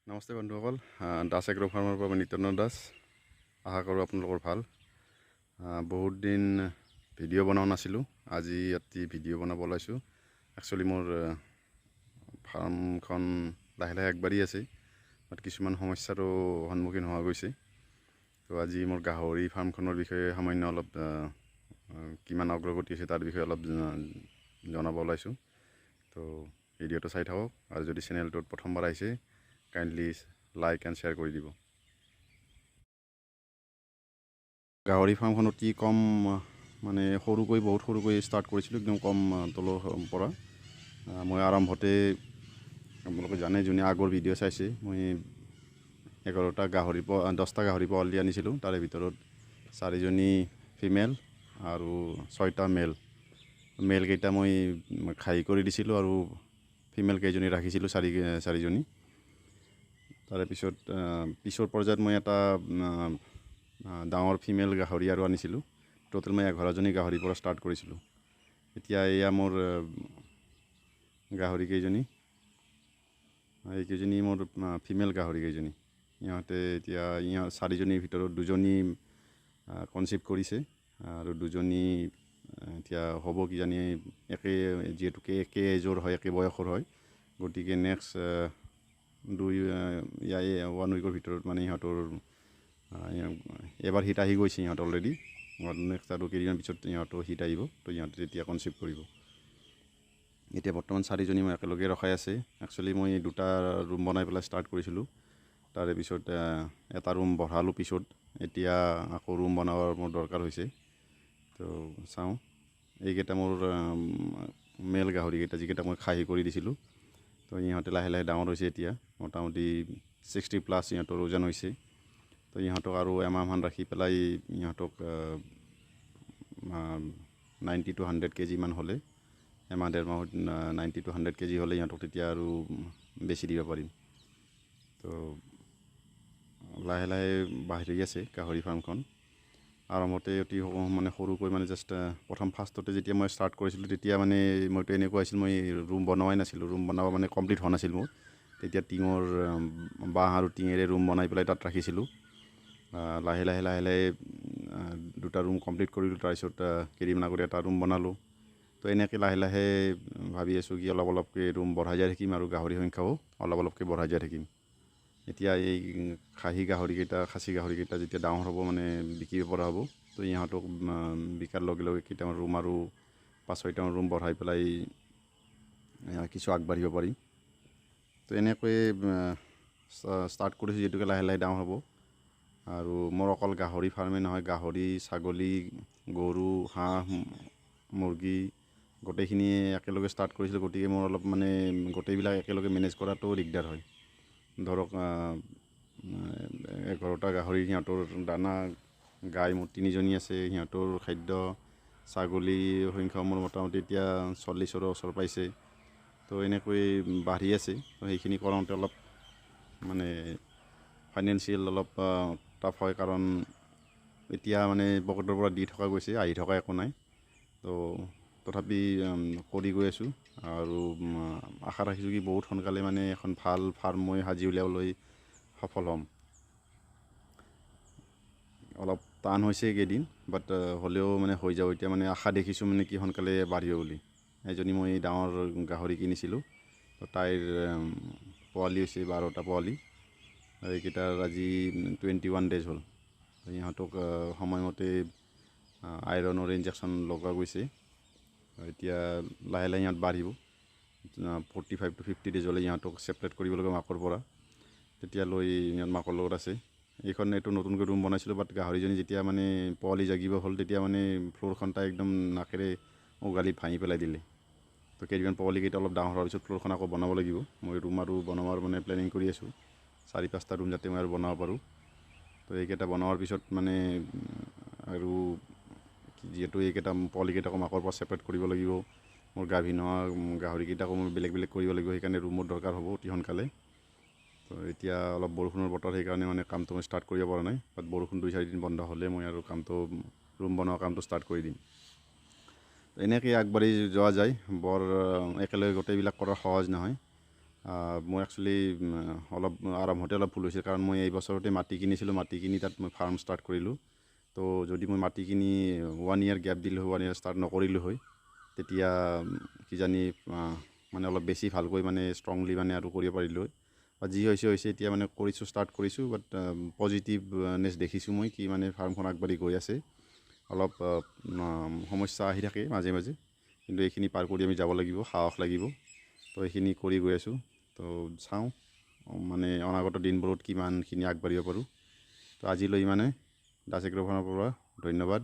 নমস্তে বন্ধুসকল, দাস এগ্ৰ ফাৰ্মৰ পৰা মই নিত্যন দাস আশা কৰোঁ আপোনালোকৰ ভাল। বহুত দিন ভিডিঅ' বনোৱা নাছিলোঁ, আজি ইয়াতে ভিডিঅ' বনাব ওলাইছোঁ। একচুৱেলি মোৰ ফাৰ্মখন লাহে লাহে আগবাঢ়ি আছে, বাট কিছুমান সমস্যাৰো সন্মুখীন হোৱা গৈছে। তো আজি মোৰ গাহৰি ফাৰ্মখনৰ বিষয়ে সামান্য অলপ কিমান অগ্ৰগতি আছে তাৰ বিষয়ে অলপ জনাব ওলাইছোঁ। তো ভিডিঅ'টো চাই থাকক, আৰু যদি চেনেলটোত প্ৰথমবাৰ আহিছে কাইণ্ডলি লাইক এণ্ড শ্বেয়াৰ কৰি দিব। গাহৰি ফাৰ্মখন অতি কম মানে বহুত সৰুকৈ ষ্টাৰ্ট কৰিছিলোঁ, একদম কম তলৰ পৰা। মই আৰম্ভতে আপোনালোকে জানে, যোনে আগৰ ভিডিঅ' চাইছে, মই 10টা গাহৰি পোৱালি আনিছিলোঁ। তাৰে ভিতৰত 4জনী ফিমেল আৰু 6টা মেলকেইটা মই খাহী কৰি দিছিলোঁ, আৰু ফিমেল কেইজনী ৰাখিছিলোঁ 4জনী। তাৰে পিছৰ পৰ্যায়ত মই এটা ডাঙৰ ফিমেল গাহৰি আৰু আনিছিলোঁ। টোটেল মই 11জনী গাহৰিৰ পৰা ষ্টাৰ্ট কৰিছিলোঁ। এতিয়া এয়া মোৰ গাহৰি কেইজনী, এইকেইজনী মোৰ ফিমেল গাহৰি কেইজনী। ইহঁতে এতিয়া 4জনীৰ ভিতৰত 2জনী কনচিভ কৰিছে, আৰু 2জনী এতিয়া হ'ব কিজানি। যিহেতুকে একে এজৰ হয়, একে বয়সৰ হয়, গতিকে নেক্সট 1 উইকৰ ভিতৰত মানে সিহঁতৰ এবাৰ হিট আহি গৈছে সিহঁত অলৰেডি। নেক্সট আৰু কেইদিনমান পিছত সিহঁতৰ হিট আহিব, তো সিহঁতে তেতিয়া কনচিভ কৰিব। এতিয়া বৰ্তমান 4জনী মই একেলগে ৰখাই আছে। একচুৱেলি মই 2টা ৰুম বনাই পেলাই ষ্টাৰ্ট কৰিছিলোঁ, তাৰে পিছত এটা ৰুম বঢ়ালোঁ পিছত। এতিয়া আকৌ ৰুম বনাবৰ মোৰ দৰকাৰ হৈছে। তো চাওঁ, এইকেইটা মোৰ মেল গাহৰিকেইটা যিকেইটা মই খাহী কৰি দিছিলোঁ। তো ইহঁতে লাহে লাহে ডাঙৰ হৈছে, এতিয়া মোটামুটি 60+ ইহঁতৰ ওজন হৈছে। তো ইহঁতক আৰু এমাহমান ৰাখি পেলাই ইহঁতক 90 to 100 kg মান হ'লে, এমাহ 1.5 মাহত 90 to 100 kg হ'লে ইহঁতক তেতিয়া আৰু বেছি দিব পাৰিম। তো লাহে লাহে বাঢ়ি আছে গাহৰি ফাৰ্মখন। আৰম্ভতে অতি সৰুকৈ জাষ্ট ফাৰ্ষ্টতে যেতিয়া মই ষ্টাৰ্ট কৰিছিলোঁ, তেতিয়া মইতো এনেকুৱা হৈছিল, মই ৰুম বনোৱাই নাছিলোঁ। ৰুম বনাব কমপ্লিট হোৱা নাছিল মোৰ। তেতিয়া টিঙৰ বাঁহ আৰু টিঙেৰে ৰুম বনাই পেলাই তাত ৰাখিছিলোঁ। লাহে লাহে 2টা ৰুম কমপ্লিট কৰিলোঁ। তাৰপিছত কেইদিনমান আগতে এটা ৰুম বনালোঁ। তো এনেকৈ লাহে লাহে ভাবি আছোঁ কি অলপ অলপকৈ ৰুম বঢ়াই যাই থাকিম, আৰু গাহৰি সংখ্যাও অলপ অলপকৈ বঢ়াই যাই থাকিম। এতিয়া এই খাচী গাহৰিকেইটা যেতিয়া ডাঙৰ হ'ব, বিকিব পৰা হ'ব, তো ইহঁতক বিকাৰ লগে লগে কেইটামান ৰুম আৰু 5-6টামান ৰুম বঢ়াই পেলাই কিছু আগবাঢ়িব পাৰিম। তো এনেকৈয়ে ষ্টাৰ্ট কৰিছোঁ, যিহেতুকে লাহে লাহে ডাঙৰ হ'ব। আৰু মোৰ অকল গাহৰি ফাৰ্মেই নহয়, গাহৰি, ছাগলী, গৰু, হাঁহ, মুৰ্গী গোটেইখিনি একেলগে ষ্টাৰ্ট কৰিছিলোঁ। গতিকে মোৰ অলপ গোটেইবিলাক একেলগে মেনেজ কৰাটো দিগদাৰ হয়। ধৰক 11টা গাহৰি, সিহঁতৰ দানা, গাই মোৰ 3জনী আছে, সিহঁতৰ খাদ্য, ছাগলীৰ সংখ্যা মোৰ মোটামুটি এতিয়া 40ৰ ওচৰ পাইছে। তো এনেকৈ বাঢ়ি আছে। তো সেইখিনি কৰাওঁতে অলপ ফাইনেন্সিয়েল অলপ টাফ হয়, কাৰণ এতিয়া পকেটৰ পৰা দি থকা গৈছে, আহি থকা একো নাই। তো তথাপি কৰি গৈ আছোঁ, আৰু আশা ৰাখিছোঁ কি বহুত সোনকালে এখন ভাল ফাৰ্ম মই সাজি উলিয়াবলৈ সফল হ'ম। অলপ টান হৈছে কেইদিন, বাট হ'লেও হৈ যাব। এতিয়া আশা দেখিছোঁ কি সোনকালে বাঢ়িব বুলি। এজনী মই ডাঙৰ গাহৰি কিনিছিলোঁ, তো তাইৰ পোৱালি হৈছে 12টা পোৱালি। এইকেইটাৰ আজি 21 days হ'ল। ইহঁতক সময়মতে আইৰণৰ ইনজেকশ্যন লগোৱা গৈছে। এতিয়া লাহে লাহে ইহঁত বাঢ়িব। 45 to 50 days হ'লে ইহঁতক ছেপাৰেট কৰিব লাগিব মাকৰ পৰা। তেতিয়ালৈ ইহঁত মাকৰ লগত আছে। এইটো নতুনকৈ ৰুম বনাইছিলোঁ, বাট গাহৰিজনী যেতিয়া পোৱালি জাগিব হ'ল, তেতিয়া ফ্ল'ৰখন তাই একদম নাকেৰে উঘালি ভাঙি পেলাই দিলে। তো কেইদিনমান পোৱালিকেইটা অলপ ডাঙৰ হোৱাৰ পিছত ফ্ল'ৰখন আকৌ বনাব লাগিব। মই ৰুম আৰু বনোৱাৰ প্লেনিং কৰি আছোঁ, 4-5টা ৰুম যাতে মই আৰু বনাব পাৰোঁ। তো এইকেইটা বনোৱাৰ পিছত আৰু যিহেতু এইকেইটা পোৱালিকেইটাকো মাকৰ পৰা ছেপাৰেট কৰিব লাগিব, মোৰ গাভিন হোৱা গাহৰিকেইটাকো মই বেলেগ বেলেগ কৰিব লাগিব। সেইকাৰণে ৰুমৰ দৰকাৰ হ'ব অতি সোনকালে। তো এতিয়া অলপ বৰষুণৰ বতৰ, সেইকাৰণে কামটো মই ষ্টাৰ্ট কৰিব পৰা নাই। বাট বৰষুণ 2-4 দিন বন্ধ হ'লে মই আৰু ৰুম বনোৱা কামটো ষ্টাৰ্ট কৰি দিম। এনেকৈ আগবাঢ়ি যোৱা যায়। বৰ একেলগে গোটেইবিলাক কৰা সহজ নহয়, মোৰ একচুৱেলি অলপ আৰম্ভতে অলপ ভুল হৈছিল, কাৰণ মই এই বছৰতে মাটি কিনিছিলোঁ, মাটি কিনি তাত মই ফাৰ্ম ষ্টাৰ্ট কৰিলোঁ। তো যদি মই মাটি কিনি 1 year গেপ দিলোঁ হয়, 1 year ষ্টাৰ্ট নকৰিলোঁ হয়, তেতিয়া কিজানি মানে অলপ বেছি ভালকৈ মানে ষ্ট্ৰংলি মানে আৰু কৰিব পাৰিলোঁ হয়। বা যি হৈছে এতিয়া মানে কৰিছোঁ, ষ্টাৰ্ট কৰিছোঁ, বাট পজিটিভনেছ দেখিছোঁ মই কি মানে ফাৰ্মখন আগবাঢ়ি গৈ আছে। অলপ সমস্যা আহি থাকে মাজে মাজে, কিন্তু এইখিনি পাৰ কৰি আমি যাব লাগিব, সাহস লাগিব। তো এইখিনি কৰি গৈ আছোঁ। তো চাওঁ মানে অনাগত দিনবোৰত কিমানখিনি আগবাঢ়িব পাৰোঁ। তো আজিলৈ ইমানে। দাস এগ্ৰ ফাৰ্মৰ পৰা ধন্যবাদ।